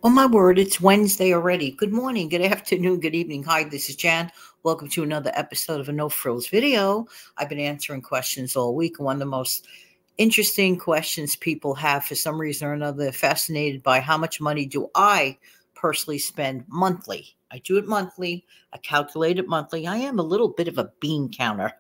Oh my word, it's Wednesday already. Good morning, good afternoon, good evening. Hi, this is Jan. Welcome to another episode of a No Frills video. I've been answering questions all week. One of the most interesting questions people have for some reason or another, they're fascinated by how much money do I personally spend monthly. I do it monthly. I calculate it monthly. I am a little bit of a bean counter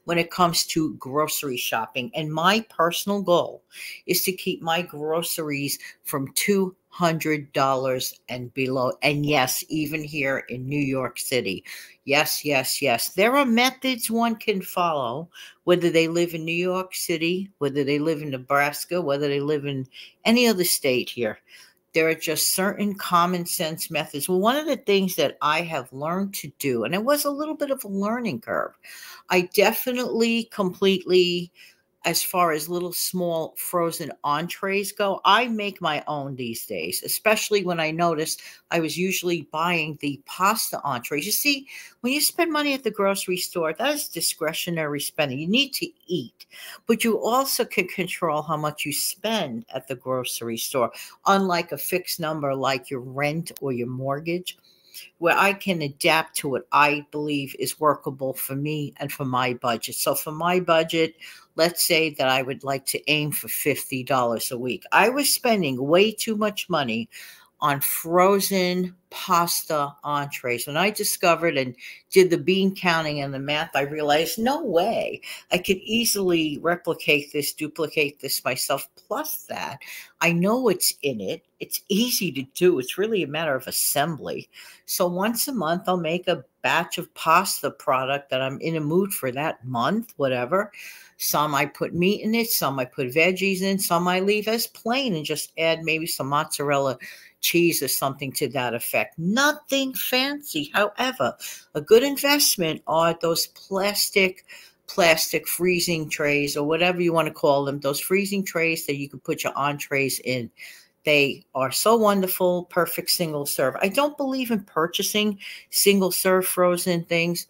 when it comes to grocery shopping. And my personal goal is to keep my groceries from $200 and below. And yes, even here in New York City. Yes, yes, yes. There are methods one can follow, whether they live in New York City, whether they live in Nebraska, whether they live in any other state here. There are just certain common sense methods. Well, one of the things that I have learned to do, and it was a little bit of a learning curve, I definitely completely, as far as little small frozen entrees go, I make my own these days, especially when I noticed I was usually buying the pasta entrees. You see, when you spend money at the grocery store, that is discretionary spending. You need to eat, but you also can control how much you spend at the grocery store, unlike a fixed number like your rent or your mortgage, where I can adapt to what I believe is workable for me and for my budget. So for my budget, let's say that I would like to aim for $50 a week. I was spending way too much money on frozen pasta entrees. When I discovered and did the bean counting and the math, I realized no way I could easily duplicate this myself. Plus that, I know what's in it. It's easy to do. It's really a matter of assembly. So once a month, I'll make a batch of pasta product that I'm in a mood for that month, whatever. Some I put meat in it, some I put veggies in, some I leave as plain and just add maybe some mozzarella cheese or something to that effect. Nothing fancy. However, a good investment are those plastic freezing trays, or whatever you want to call them, those freezing trays that you can put your entrees in. They are so wonderful, perfect single serve. I don't believe in purchasing single serve frozen things.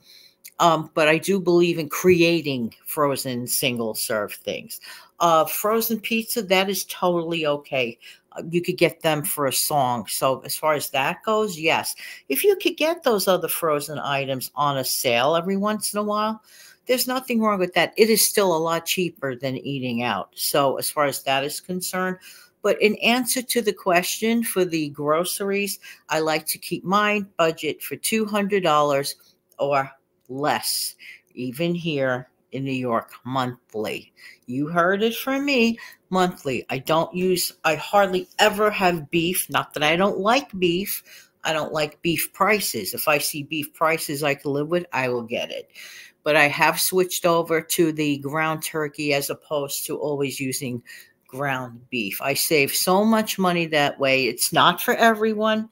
But I do believe in creating frozen single serve things. Frozen pizza, that is totally okay. You could get them for a song. So as far as that goes, yes. If you could get those other frozen items on a sale every once in a while, there's nothing wrong with that. It is still a lot cheaper than eating out. So as far as that is concerned, but in answer to the question for the groceries, I like to keep my budget for $200 or less, even here in New York, monthly. You heard it from me, monthly. I hardly ever have beef. Not that I don't like beef. I don't like beef prices. If I see beef prices I can live with, I will get it. But I have switched over to the ground turkey as opposed to always using ground beef. I save so much money that way. It's not for everyone.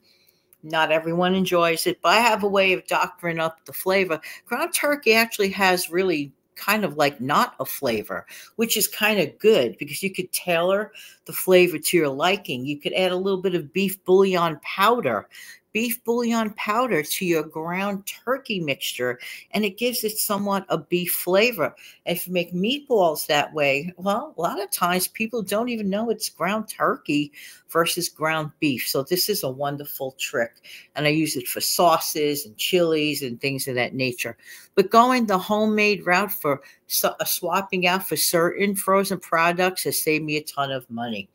Not everyone enjoys it, but I have a way of doctoring up the flavor. Ground turkey actually has really kind of like not a flavor, which is kind of good because you could tailor the flavor to your liking. You could add a little bit of beef bouillon powder to your ground turkey mixture, and it gives it somewhat a beef flavor. And if you make meatballs that way, well, a lot of times people don't even know it's ground turkey versus ground beef. So this is a wonderful trick, and I use it for sauces and chilies and things of that nature. But going the homemade route for swapping out for certain frozen products has saved me a ton of money.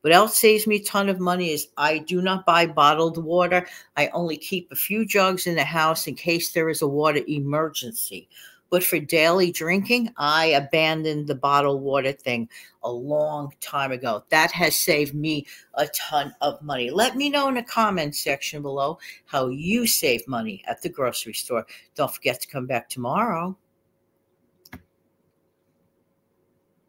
What else saves me a ton of money is I do not buy bottled water. I only keep a few jugs in the house in case there is a water emergency. But for daily drinking, I abandoned the bottled water thing a long time ago. That has saved me a ton of money. Let me know in the comments section below how you save money at the grocery store. Don't forget to come back tomorrow.